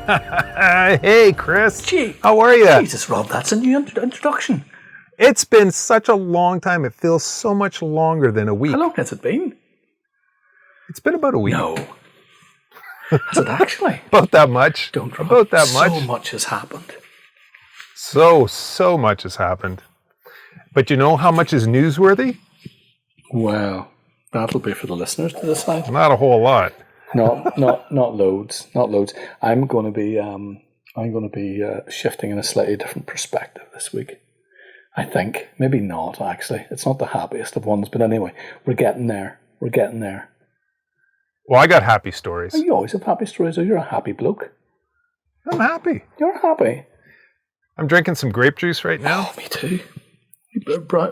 Hey, Chris. Gee, how are you? Jesus, Rob, that's a new introduction. It's been such a long time. It feels so much longer than a week. How long has it been? It's been about a week. No. Has it actually? About that much. Don't Rob. About that much. So much has happened. So much has happened. But you know how much is newsworthy? Well, that'll be for the listeners to decide. Not a whole lot. Not loads. Not loads. I'm going to be shifting in a slightly different perspective this week. I think maybe not. Actually, it's not the happiest of ones, but anyway, we're getting there. We're getting there. Well, I got happy stories. Oh, you always have happy stories. Oh, you're a happy bloke. I'm happy. You're happy. I'm drinking some grape juice right now. Oh, me too. Brown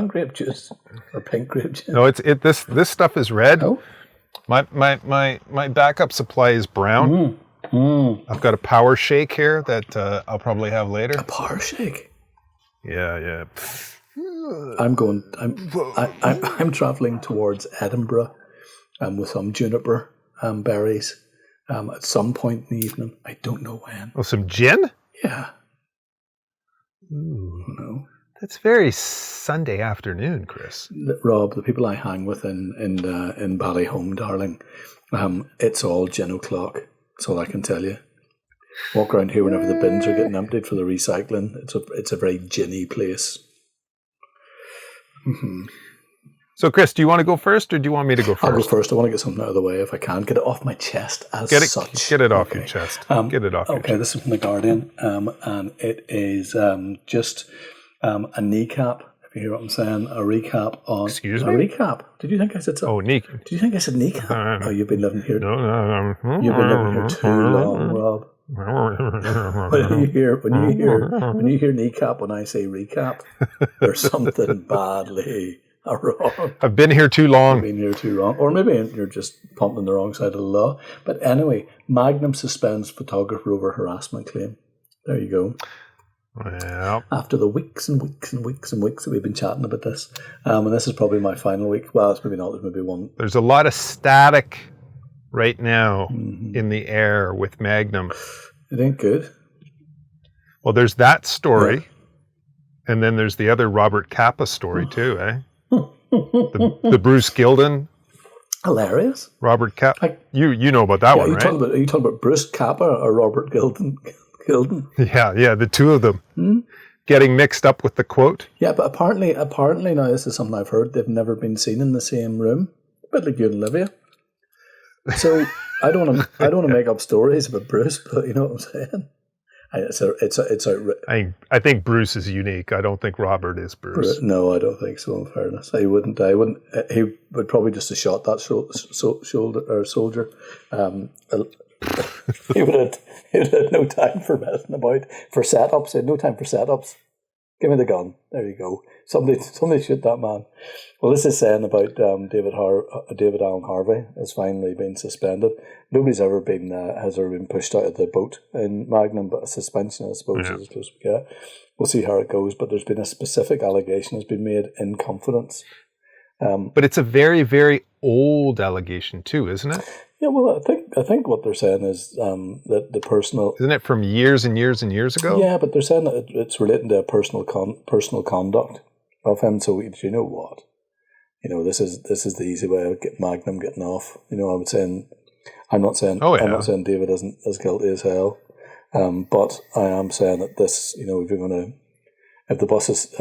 grape juice or pink grape juice? No, this stuff is red. Oh. My backup supply is brown. I've got a power shake here that I'll probably have later. A power shake? Yeah. I'm traveling towards Edinburgh with some juniper berries at some point in the evening. I don't know when. Oh, some gin? Yeah. Ooh. No. That's very Sunday afternoon, Chris. Rob, the people I hang with in Ballyhome, darling, it's all gin o'clock. That's all I can tell you. Walk around here whenever the bins are getting emptied for the recycling. It's a very ginny place. Mm-hmm. So, Chris, do you want to go first, or do you want me to go first? I'll go first. I want to get something out of the way if I can. Get it off my chest such. Get it off your chest. Get it off your chest. Okay, this is from The Guardian, and it is just a kneecap, if you hear what I'm saying, a recap on... Excuse me? A recap. Did you think I said so? Oh, kneecap. Did you think I said kneecap? Oh, you've been living here. No. You've been living here too long, Rob. When you hear kneecap when I say recap, there's something badly wrong. I've been here too long. Or maybe you're just pumping the wrong side of the law. But anyway, Magnum suspends photographer over harassment claim. There you go. Well, after the weeks and weeks that we've been chatting about this, and this is probably my final week. Well, it's maybe not. There's maybe one. There's a lot of static right now in the air with Magnum. It ain't good. Well, there's that story, and then there's the other Robert Capa story too, eh? the Bruce Gilden. Hilarious. Robert Capa. You know about that one, right? Are you talking about Bruce Capa or Robert Gilden? Yeah, the two of them getting mixed up with the quote. Yeah, but apparently now this is something I've heard. They've never been seen in the same room, a bit like you and Olivia. So I don't want to make up stories about Bruce, but you know what I'm saying. I think Bruce is unique. I don't think Robert is Bruce. No, I don't think so. In fairness, he wouldn't. He would probably just have shot that soldier. He would have no time for messing about, for setups. He had no time for setups. Give me the gun. There you go. Somebody shoot that man. Well, this is saying about David Alan Harvey has finally been suspended. Nobody's ever been pushed out of the boat in Magnum, but a suspension, I suppose, is supposed to get. We'll see how it goes. But there's been a specific allegation has been made in confidence. But it's a very, very old allegation too, isn't it? Yeah, well, I think what they're saying is that the personal... Isn't it from years and years and years ago? Yeah, but they're saying that it's relating to a personal conduct of him. So you know what? You know, this is the easy way of Magnum getting off. You know, I'm not saying David isn't as guilty as hell, but I am saying that this, you know, if you're going to, if the bus is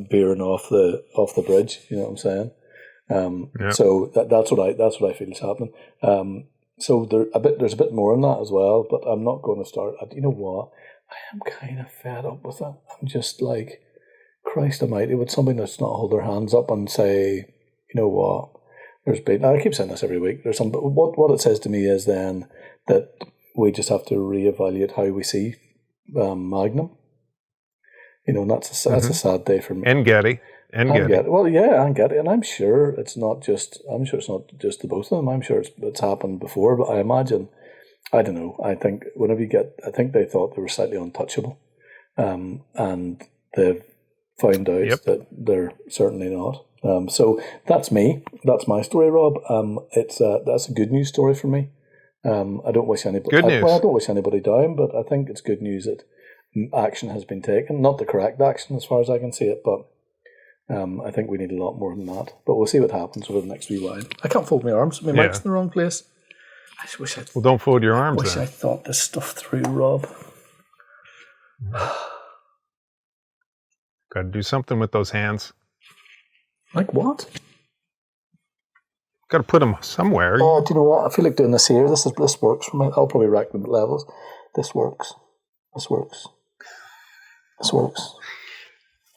veering off the bridge, you know what I'm saying. So that's what I feel is happening. So there's a bit more in that as well, but I'm not going to start. You know what? I am kind of fed up with it. I'm just like, Christ Almighty, would somebody that's not hold their hands up and say, you know what? There's been. I keep saying this every week. There's some, but what it says to me is then that we just have to reevaluate how we see Magnum. You know, and that's a sad day for me. And Getty. Well, yeah, and Getty, and I'm sure it's not just the both of them. I'm sure it's happened before, but I imagine, I don't know. I think I think they thought they were slightly untouchable, and they've found out that they're certainly not. So that's me. That's my story, Rob. That's a good news story for me. I don't wish anybody. Good news. I don't wish anybody down, but I think it's good news that action has been taken. Not the correct action, as far as I can see it, but I think we need a lot more than that. But we'll see what happens over the next wee while. I can't fold my arms. My mic's in the wrong place. I just wish Well, don't fold your arms. I thought this stuff through, Rob. Got to do something with those hands. Like what? Got to put them somewhere. Oh, do you know what? I feel like doing this here. This works for me. I'll probably rack them at levels. This works. This works. This works.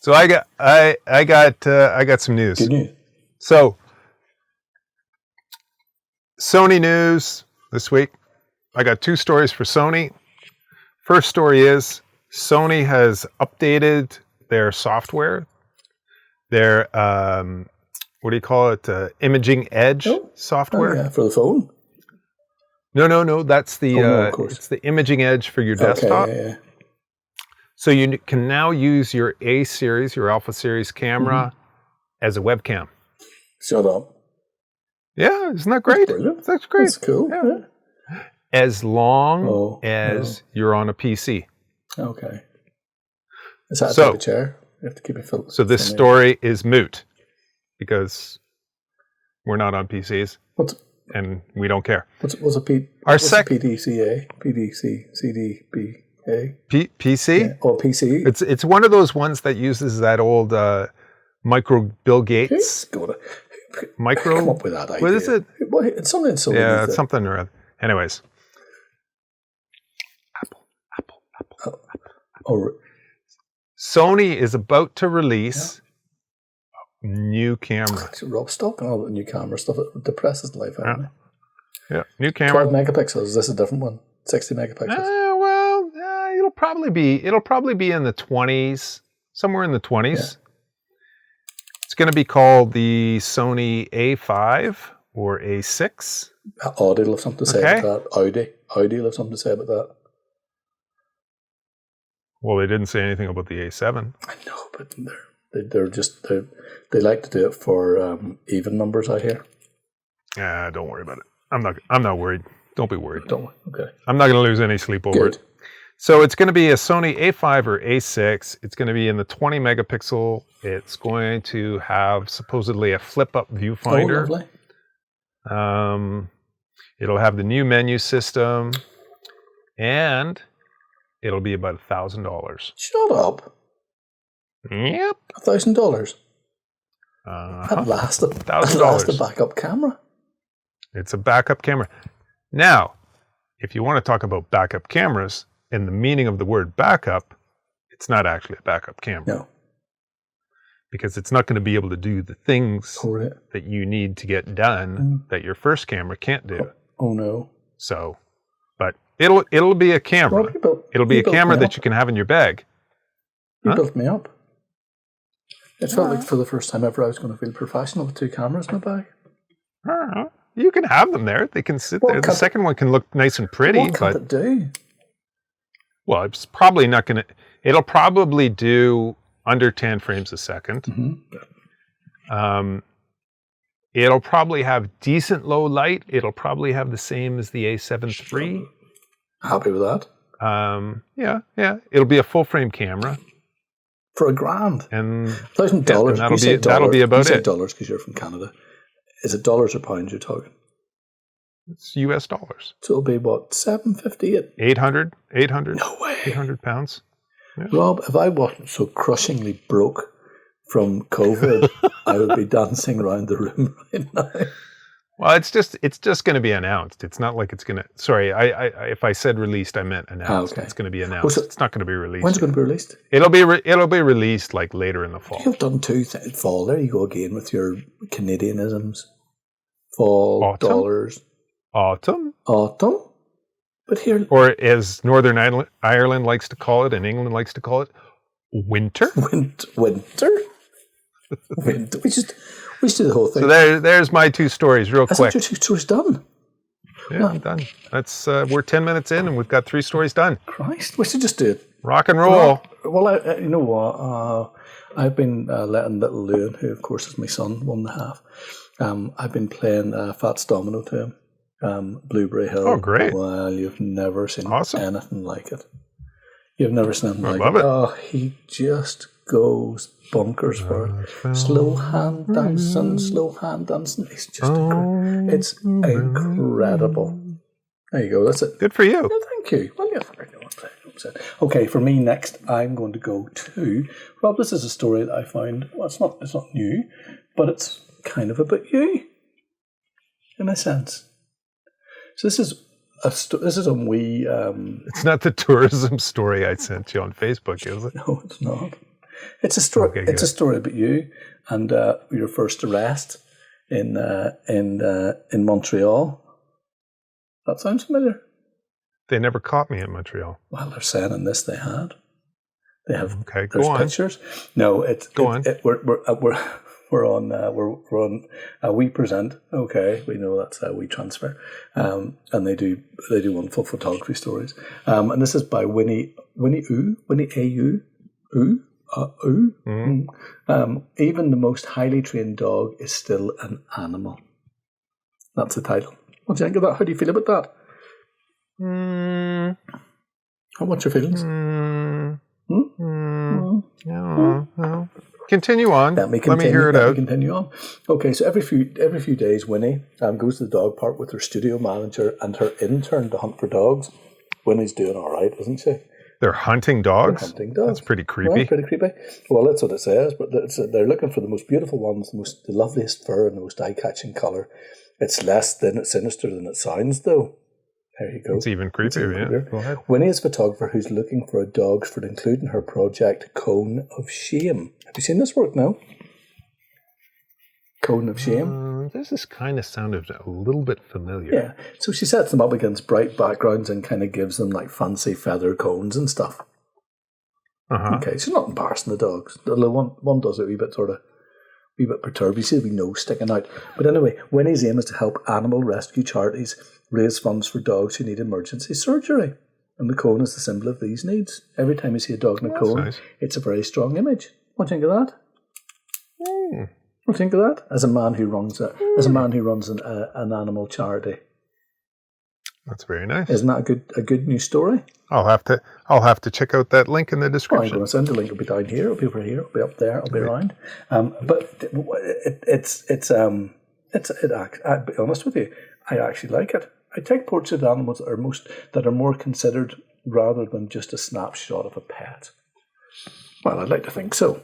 So I got some news. Good news. So Sony news this week. I got 2 stories for Sony. First story is Sony has updated their software. Their what do you call it? Imaging Edge software. Oh, yeah, for the phone. No. That's the of course. It's the Imaging Edge for your desktop. Okay, yeah. So you can now use your A series, your Alpha series camera as a webcam. Shut up. Yeah, isn't that great? That's great. That's cool. Yeah. As long as you're on a PC. Okay. Is that a type of chair? You have to keep it filled. So this story is moot because we're not on PCs and we don't care. What's a PDCA? PC? Yeah. Oh, PC? It's one of those ones that uses that old micro Bill Gates. Come Micro. up with that idea. What is it? It's something so. Yeah, it's something or other. Anyways. Apple. Sony is about to release a new camera. Rob, stop and all the new camera stuff. It depresses life out of me. Yeah, new camera. 12 megapixels. Is this a different one? 60 megapixels. It'll probably be in the 20s, somewhere in the 20s. Yeah. It's going to be called the Sony A5 or A6. Audi will have something to say about that. Audi will have something to say about that. Well, they didn't say anything about the A7. I know, but they like to do it for even numbers, I hear. Yeah, don't worry about it. I'm not worried. Don't be worried. Don't worry. Okay. I'm not going to lose any sleep over it. So it's going to be a Sony A5 or A6. It's going to be in the 20 megapixel. It's going to have supposedly a flip-up viewfinder. Oh, lovely. It'll have the new menu system, and it'll be about $1,000. Shut up. Yep. $1,000. At last, a backup camera. It's a backup camera. Now, if you want to talk about backup cameras, and the meaning of the word backup, it's not actually a backup camera. No. Because it's not going to be able to do the things that you need to get done that your first camera can't do. Oh no. So, but it'll be a camera. It'll be a camera that you can have in your bag. You built me up. It felt like for the first time ever I was going to feel professional with 2 cameras in my bag. You can have them there. They can sit there. The second one can look nice and pretty. What can it do? Well, it's probably not going to... It'll probably do under 10 frames a second. Mm-hmm. It'll probably have decent low light. It'll probably have the same as the A7 III. Happy with that? Yeah. It'll be a full-frame camera. For $1,000? And $1,000. That'll be about it. You said dollars because you're from Canada. Is it dollars or pounds you're talking? It's US dollars. So it'll be what, $750? 800. No way. 800 pounds. Yeah. Rob, if I wasn't so crushingly broke from COVID, I would be dancing around the room right now. Well, it's just going to be announced. It's not like it's going to. Sorry, I if I said released, I meant announced. Okay. It's going to be announced. It's not going to be released. When's it going to be released? It'll be released like later in the fall. You've done 2 fall. There you go again with your Canadianisms. Fall, autumn? Dollars. Autumn. But here, or as Northern Ireland likes to call it, and England likes to call it, winter. Winter. We should do the whole thing. So there's my 2 stories, real quick. That's your 2 stories done. Yeah, I'm done. That's we're 10 minutes in, and we've got 3 stories done. Christ, we should just do it. Rock and roll. Well, you know what? I've been letting little Lewin, who of course is my son, 1.5. I've been playing Fats Domino to him. Blueberry Hill. Oh, great. Well, you've never seen anything like it. You've never seen anything like it. Oh, he just goes bonkers for it. Slow hand dancing. It's just it's incredible. There you go. That's it. Good for you. No, thank you. Well, yeah, I know what I'm saying. Okay, for me next, I'm going to go to Rob. This is a story that I found. Well, it's not new, but it's kind of about you, in a sense. So this is a wee. It's not the tourism story I sent you on Facebook, is it? No, it's not. It's a story. Okay, it's a story about you and your first arrest in Montreal. That sounds familiar. They never caught me in Montreal. Well, they're saying in this they had. They have. Okay, there's go on. Pictures. No, it's go on. We're on WePresent. Okay, we know that's WeTransfer, and they do wonderful photography stories. And this is by Winnie Au. Even the most highly trained dog is still an animal. That's the title. What do you think of that? How do you feel about that? What's your feelings? No. Continue on. Let me hear it out. Continue on. Okay, so every few days, Winnie goes to the dog park with her studio manager and her intern to hunt for dogs. Winnie's doing all right, isn't she? They're hunting dogs? They're hunting dogs. That's pretty creepy. Well, pretty creepy. Well, that's what it says, but they're looking for the most beautiful ones, the loveliest fur and the most eye-catching colour. It's less sinister than it sounds, though. There you go. It's even creepier, yeah. Go ahead. Winnie is a photographer who's looking for a dog for including her project Cone of Shame. Have you seen this work now? Cone of Shame? This is kind of sounded a little bit familiar. Yeah. So she sets them up against bright backgrounds and kind of gives them like fancy feather cones and stuff. Okay, she's not embarrassing the dogs. One does it a wee bit perturbed. You see the wee nose sticking out. But anyway, Winnie's aim is to help animal rescue charities raise funds for dogs who need emergency surgery. And the cone is the symbol of these needs. Every time you see a dog in a cone, nice. It's a very strong image. What do you think of that? What do you think of that? As a man who runs an animal charity. That's very nice. Isn't that a good news story? I'll have to check out that link in the description. I'm going to send the link. It'll be down here. It'll be over here. It'll be up there. It'll be around. But I'll be honest with you. I actually like it. I take portrait animals that are more considered rather than just a snapshot of a pet. Well, I'd like to think so.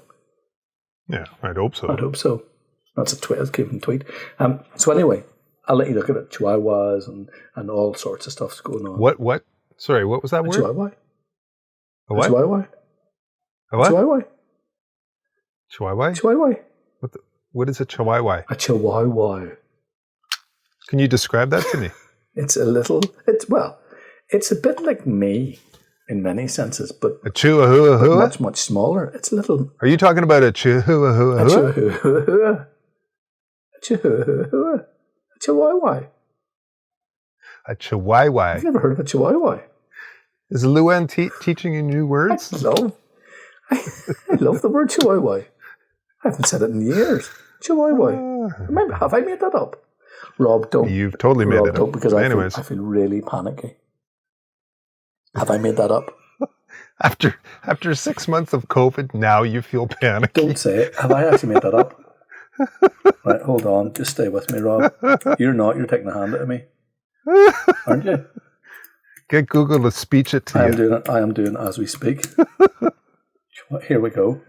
Yeah, I'd hope so. That's a tweet. That came from a tweet. So anyway, I'll let you look at it. Chihuahuas and all sorts of stuff's going on. What? Sorry, what was that word? Chihuahua. A what? Chihuahua. A what? Chihuahua. Chihuahua? What is a chihuahua? A chihuahua. Can you describe that to me? It's a bit like me in many senses, but a chihuahua? Much, much smaller. It's a little... Are you talking about a chihuahua? A chihuahua. A chihuahua. A chihuahua. I've never heard of a chihuahua. Is Luann teaching you new words? I love the word chihuahua. I haven't said it in years. Chihuahua. Have I made that up? Rob, don't. You've totally made it up. Because I feel really panicky. Have I made that up? After 6 months of COVID, now you feel panicky. Don't say it. Have I actually made that up? Right, hold on. Just stay with me, Rob. You're not. You're taking a hand at me. Aren't you? Get Google to speech it to you. I am doing it as we speak. Here we go.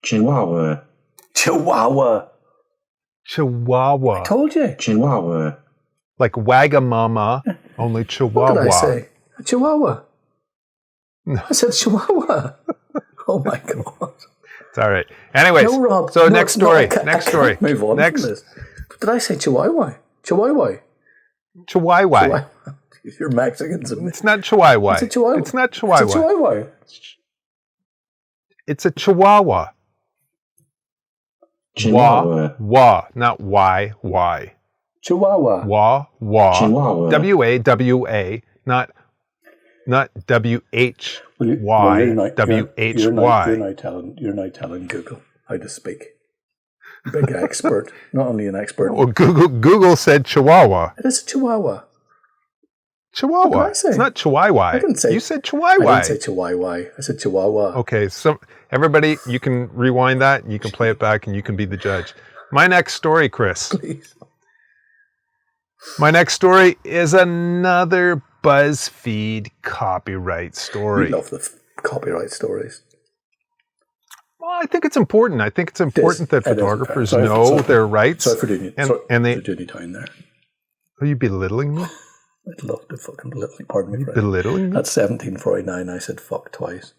Chihuahua. I told you. Chihuahua. Like Wagamama, only Chihuahua. What did I say? A Chihuahua. No. I said Chihuahua. Oh my God. It's all right. Anyways, no, Rob, so next story. Next story. Move on from this. Did I say Chihuahua? Chihuahua. You're Mexicans. It's not Chihuahua. It's a Chihuahua. It's not Chihuahua. It's a Chihuahua. It's a Chihuahua. Chihuahua. Wah, not Y. Chihuahua. Wah. Chihuahua. WAWA, not WHY. WHY. You're now telling Google how to speak. Big expert. Not only an expert. Well, Google said Chihuahua. It is a Chihuahua. Chihuahua. What did I say? It's not Chihuahua. I didn't say. You said Chihuahua. I didn't say Chihuahua. I said Chihuahua. Okay, so everybody, you can rewind that, and you can play it back, and you can be the judge. My next story, Chris. Please. My next story is another BuzzFeed copyright story. We love the copyright stories. Well, I think it's important. I think it's important that photographers know their rights. Sorry for doing you down there. Are you belittling me? I'd love to fucking belittling. Pardon me. Belittling me? At 17:49, I said fuck twice.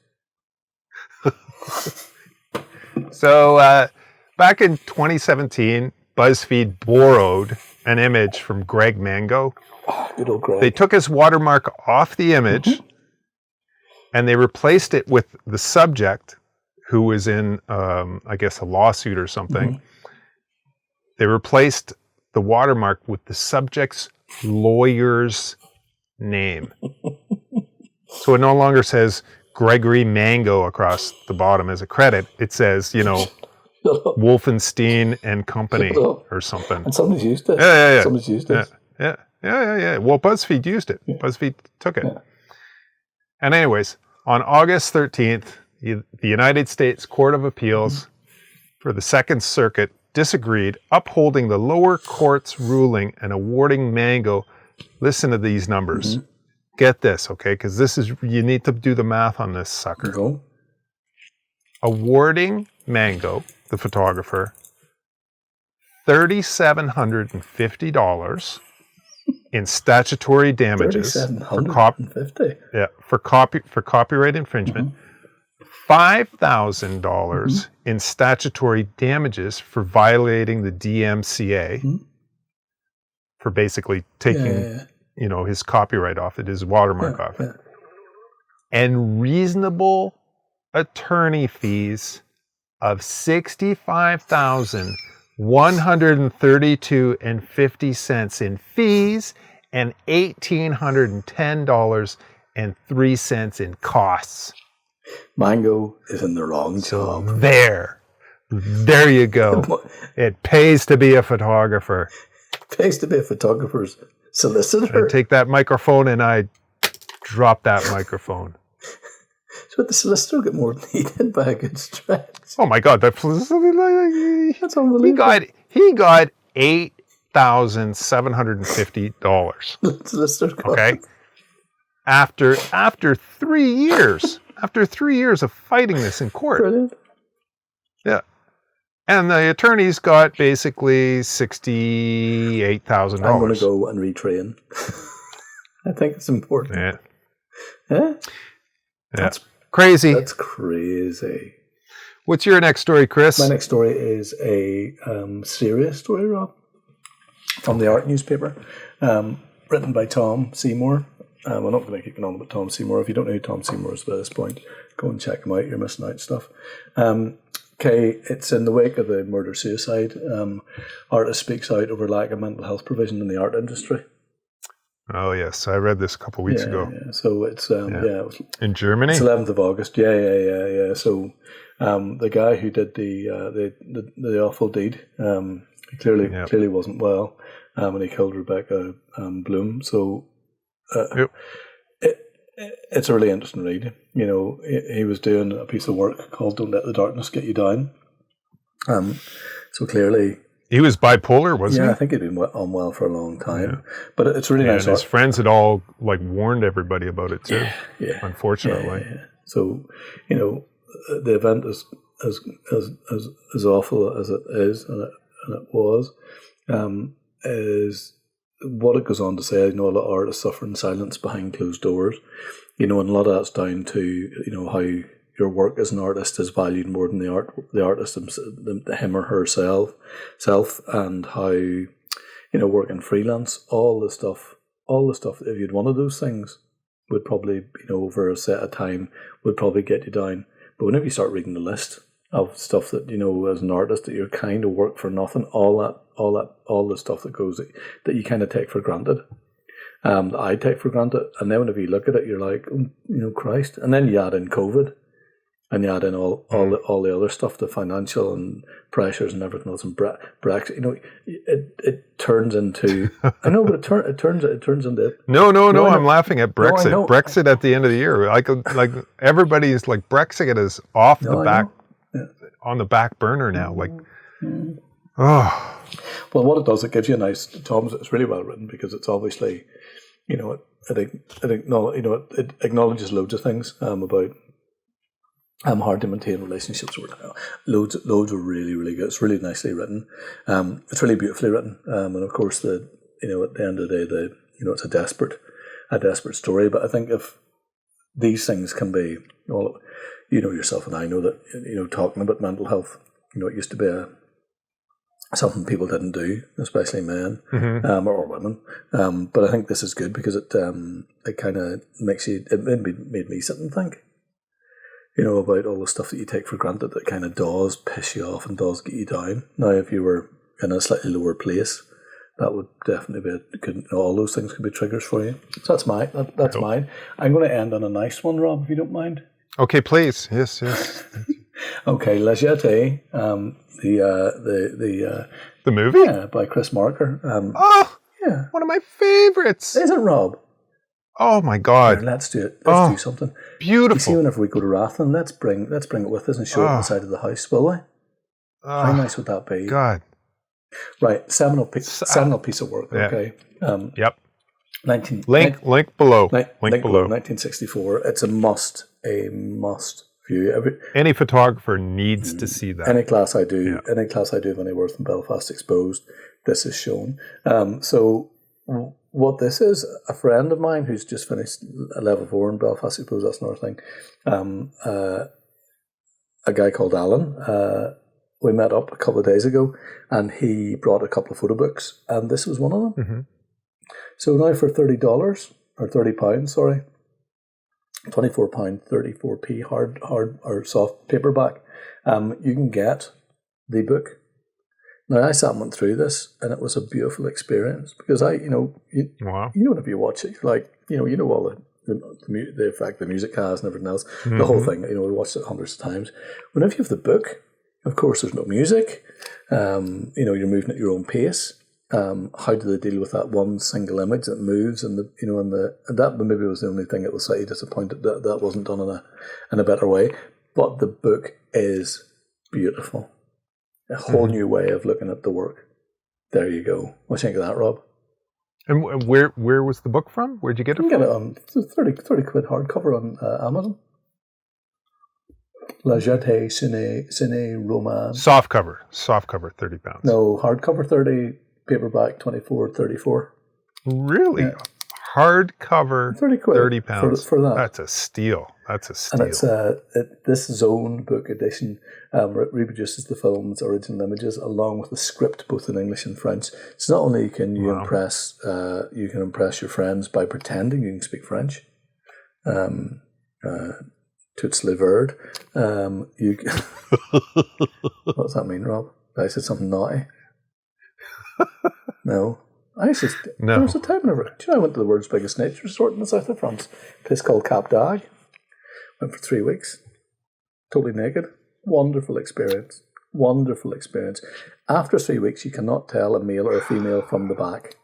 So, back in 2017, BuzzFeed borrowed an image from Greg Mango. Oh, good old Greg. They took his watermark off the image, and they replaced it with the subject, who was in, I guess, a lawsuit or something. They replaced the watermark with the subject's lawyer's name. So it no longer says Gregory Mango across the bottom as a credit. It says, Wolfenstein and Company or something. And somebody's used it. Yeah. Somebody's used it. Yeah. Well, BuzzFeed used it. Yeah. BuzzFeed took it. Yeah. And anyways, on August 13th, the United States Court of Appeals for the Second Circuit disagreed, upholding the lower court's ruling and awarding Mango. Listen to these numbers. Get this, okay? Because you need to do the math on this sucker. Go. Awarding Mango, the photographer, $3,750 in statutory damages for copyright infringement. $5,000 in statutory damages for violating the DMCA for basically taking, his copyright off it, his watermark off it, and reasonable attorney fees of $65,132.50 in fees and $1,810.03 in costs. Mango is in the wrong job. There you go. It pays to be a photographer. It pays to be a photographer's solicitor. I take that microphone and I drop that microphone. So the solicitor get more than he did by a good stretch. Oh my God, that's unbelievable. He got $8,750. Solicitor cost. Okay. After 3 years. After 3 years of fighting this in court. Brilliant. Yeah. And the attorneys got basically $68,000. I'm going to go and retrain. I think it's important. Yeah. That's crazy. That's crazy. What's your next story, Chris? My next story is a serious story, Rob, from the Art newspaper, written by Tom Seymour. I'm not going to keep going on about Tom Seymour. If you don't know who Tom Seymour is by this point, go and check him out. You're missing out stuff. It's in the wake of the murder-suicide. Artist speaks out over lack of mental health provision in the art industry. Oh, yes. I read this a couple of weeks ago. Yeah. So it's, it was in Germany? It's 11th of August. Yeah. So the guy who did the awful deed, he clearly wasn't well, and he killed Rebeccah Blum. So it's a really interesting read. He was doing a piece of work called "Don't Let the Darkness Get You Down." So clearly, he was bipolar, wasn't he? Yeah, I think he'd been unwell for a long time. Yeah. But it's really nice. And his friends had all warned everybody about it too. Yeah. Unfortunately. Yeah. So the event is as awful as it is, and it was, is what it goes on to say. I know a lot of artists suffer in silence behind closed doors, and a lot of that's down to how your work as an artist is valued more than the artist him or herself, and how working freelance, all the stuff. If you'd one of those things, would probably over a set of time would probably get you down. But whenever you start reading the list of stuff that as an artist that you're kind of work for nothing, all the stuff that goes that you kind of take for granted, that I take for granted, and then whenever you look at it, you're like, Christ, and then you add in COVID, And you add in all the other stuff, the financial and pressures and everything else, and Brexit. You know, it turns into. I know, but it turns into. No. I'm laughing at Brexit. No, Brexit at the end of the year, like everybody's like Brexit is off the back, on the back burner now. Like, oh. Well, what it does, it gives you a nice. Tom's. It's really well written because it's obviously, you know, it acknowledges loads of things about. Hard to maintain relationships with loads are really, really good. It's really nicely written. It's really beautifully written. And of course, at the end of the day, it's a desperate story. But I think if these things can be, well, you know yourself, and I know that, you know, talking about mental health, you know, it used to be something people didn't do, especially men or women. But I think this is good because it kind of makes you. It made me sit and think. You know, about all the stuff that you take for granted that kind of does piss you off and does get you down. Now, if you were in a slightly lower place, that would definitely be, all those things could be triggers for you. So that's mine. I'm going to end on a nice one, Rob, if you don't mind. Okay, please. Yes. Okay, La Jetee, the movie? Yeah, by Chris Marker. Yeah. One of my favorites. Is it, Rob? Oh my God! Here, let's do it. Let's do something. Beautiful. You see, whenever we go to Rathlin, let's bring it with us and show it on the side of the house, will we? How nice would that be? God. Right, seminal piece of work. Yeah. Okay. Yep. Link below. 1964. It's a must view. Any photographer needs to see that. Any class I do of any worth in Belfast Exposed, this is shown. So. What this is, a friend of mine who's just finished a level 4 in Belfast, I suppose that's another thing. A guy called Allan. We met up a couple of days ago, and he brought a couple of photo books, and this was one of them. Mm-hmm. So now for $30 or £30, sorry, £24, 34p hard or soft paperback, you can get the book. Now, I sat and went through this, and it was a beautiful experience because whenever you watch it, you're like, you know all the effect the music has and everything else, the whole thing. You know, we watched it hundreds of times. Whenever you have the book, of course, there's no music. You know, you're moving at your own pace. How do they deal with that one single image that moves, and that maybe was the only thing that was slightly disappointed that wasn't done in a better way. But the book is beautiful. A whole new way of looking at the work. There you go. What do you think of that, Rob? And where was the book from? Where'd you get it from? Get it on 30 quid hardcover on Amazon. La Jetee, Cine, Romance. Softcover, £30. No, hardcover 30, paperback 24, 34. Really? Yeah. Hardcover, 30 quid £30 for that. That's a steal. And it's this Zone book edition reproduces the film's original images along with the script both in English and French. So not only can you impress your friends by pretending you can speak French, Toots le Verd. What does that mean, Rob? Did I said something naughty? No. There was a time whenever, I went to the world's biggest nature resort in the south of France, a place called Cap d'Agde. Went for 3 weeks, totally naked. Wonderful experience. After 3 weeks, you cannot tell a male or a female from the back.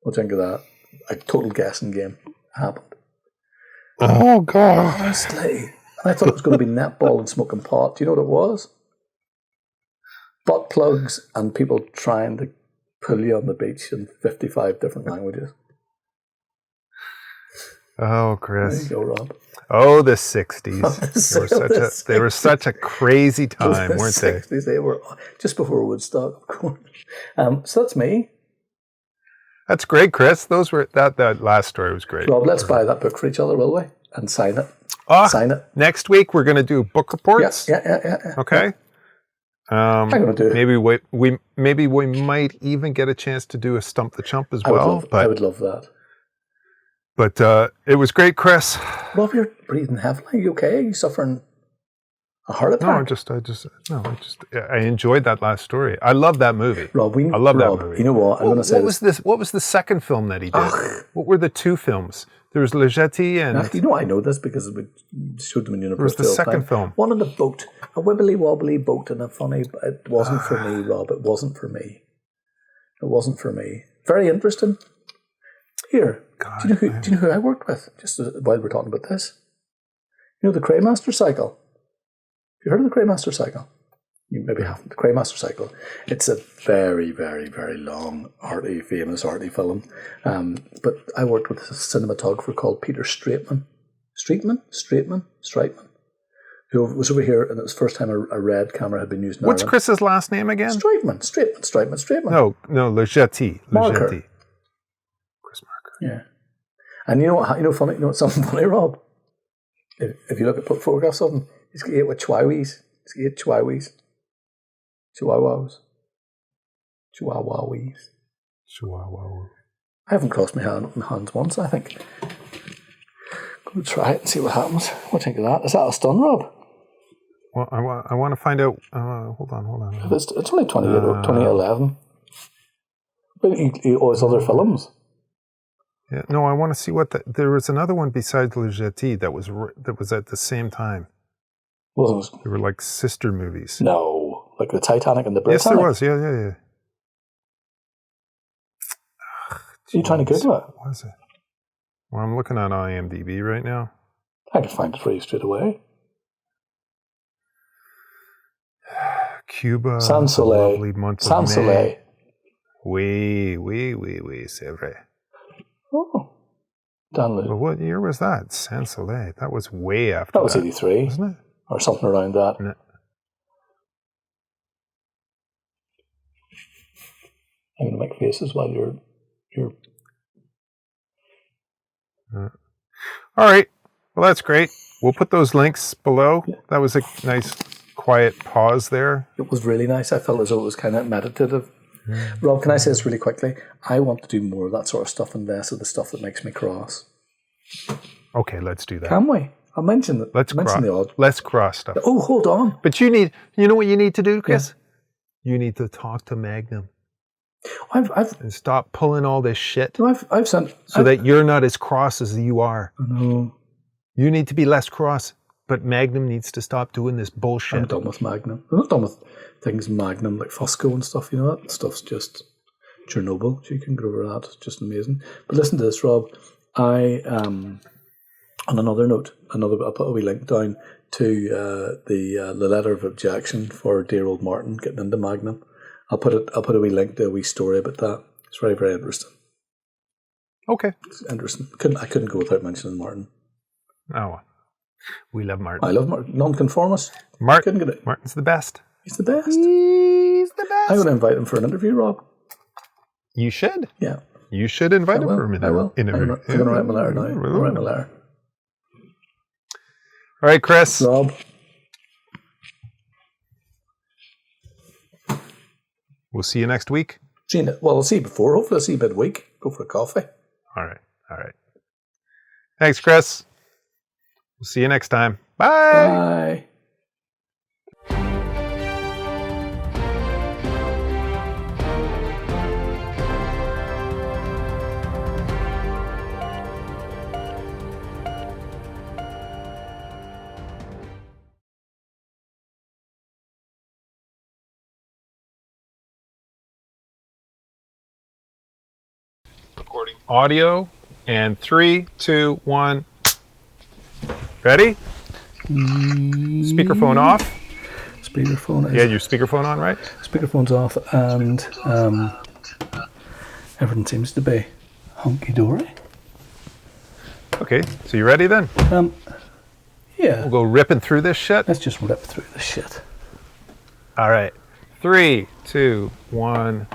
What do you think of that? A total guessing game happened. Oh, God. Honestly. I thought it was going to be netball and smoking pot. Do you know what it was? Butt plugs and people trying to pull you on the beach in 55 different languages. Oh, Chris. There you go, Rob. Oh, the 60s. They were such a crazy time, weren't they? The 60s, they were just before Woodstock, of course. So that's me. That's great, Chris. That last story was great. Rob, let's buy that book for each other, will we? And sign it. Sign it. Next week, we're going to do book reports. Yeah. Okay. I'm going to do it. Maybe we might even get a chance to do a Stump the Chump as well. I would love that. But it was great, Chris. Rob, you're breathing heavily. Are you okay? Are you suffering? A heart attack? I enjoyed that last story. I love that movie. Rob, I love that movie. You know what? I'm going to say What was the second film that he did? What were the two films? There was Jetee and... You know, I know this because we showed them in university. What was the second film? One on the boat. A wibbly-wobbly boat and a funny... It wasn't for me, Rob. It wasn't for me. It wasn't for me. Very interesting. Here. God, do you know who I worked with? Just while we're talking about this. You know the Craymaster cycle? Have you heard of the Craymaster cycle? You maybe haven't. The Craymaster cycle. It's a very, very, very long, famous arty film. But I worked with a cinematographer called Peter Straitman, who was over here, and it was the first time a red camera had been used in What's Ireland. Chris's last name again? Straitman. No, Le Jetee. Marker. Chris Marker. Yeah. And you know what? Funny. You know what's something funny, Rob? If you look at photographs of him, he's got 8 with chihuahuas. He's got 8 chihuahuas. Chihuahuas. I haven't crossed my hands once, I think. Go try it and see what happens. What do you think of that? Is that a stun, Rob? Well, I want to find out. Hold on. It's only 2011. But his other films. Yeah, no, I want to see there was another one besides Le Jetee that was at the same time. Wasn't. They were like sister movies. No, like the Titanic and the Britannic. Yes, there was. Yeah. Are you trying to Google it? What was it? Well, I'm looking on IMDb right now. I can find it for you straight away. Cuba. Sans Soleil. Sans Soleil. Oui, c'est vrai. Oh. Download. But what year was that? Sans Soleil. That was way after that. That was 83. Wasn't it? Or something around that. No. I'm going to make faces while you're... All right. Well, that's great. We'll put those links below. Yeah. That was a nice, quiet pause there. It was really nice. I felt as though it was kind of meditative. Rob, can I say this really quickly? I want to do more of that sort of stuff and less of the stuff that makes me cross. Okay, let's do that. Can we? I'll mention that. Let's cross stuff. Oh, hold on. But you know what you need to do, Chris? Yeah. You need to talk to Magnum. And stop pulling all this shit. No, I've sent... that you're not as cross as you are. No. You need to be less cross, but Magnum needs to stop doing this bullshit. I'm done with Magnum. I'm not done with things Magnum like Fusco and stuff, you know, that stuff's just Chernobyl. You can get over that. It's just amazing. But listen to this, Rob. On another note, I'll put a wee link down to the letter of objection for dear old Martin getting into Magnum. I'll put a wee link to a wee story about that. It's very, very interesting. Okay. It's interesting. I couldn't go without mentioning Martin. Oh, we love Martin. I love Martin. Nonconformist. Couldn't get it. Martin's the best. He's the best. He's the best. I'm going to invite him for an interview, Rob. You should. Yeah. You should invite him for an interview. I will. I'm going to write my letter now. I'll write my letter. All right, Chris. Rob. We'll see you next week. Well, I'll see you before. Hopefully I'll see you midweek. Go for a coffee. All right. Thanks, Chris. We'll see you next time. Bye. Recording audio and 3, 2, 1. Ready? Speakerphone off. Speakerphone is... You had your speakerphone on, right? Speakerphone's off, and everything seems to be hunky-dory. Okay, so you ready then? Yeah. We'll go ripping through this shit? Let's just rip through this shit. All right. 3, 2, 1...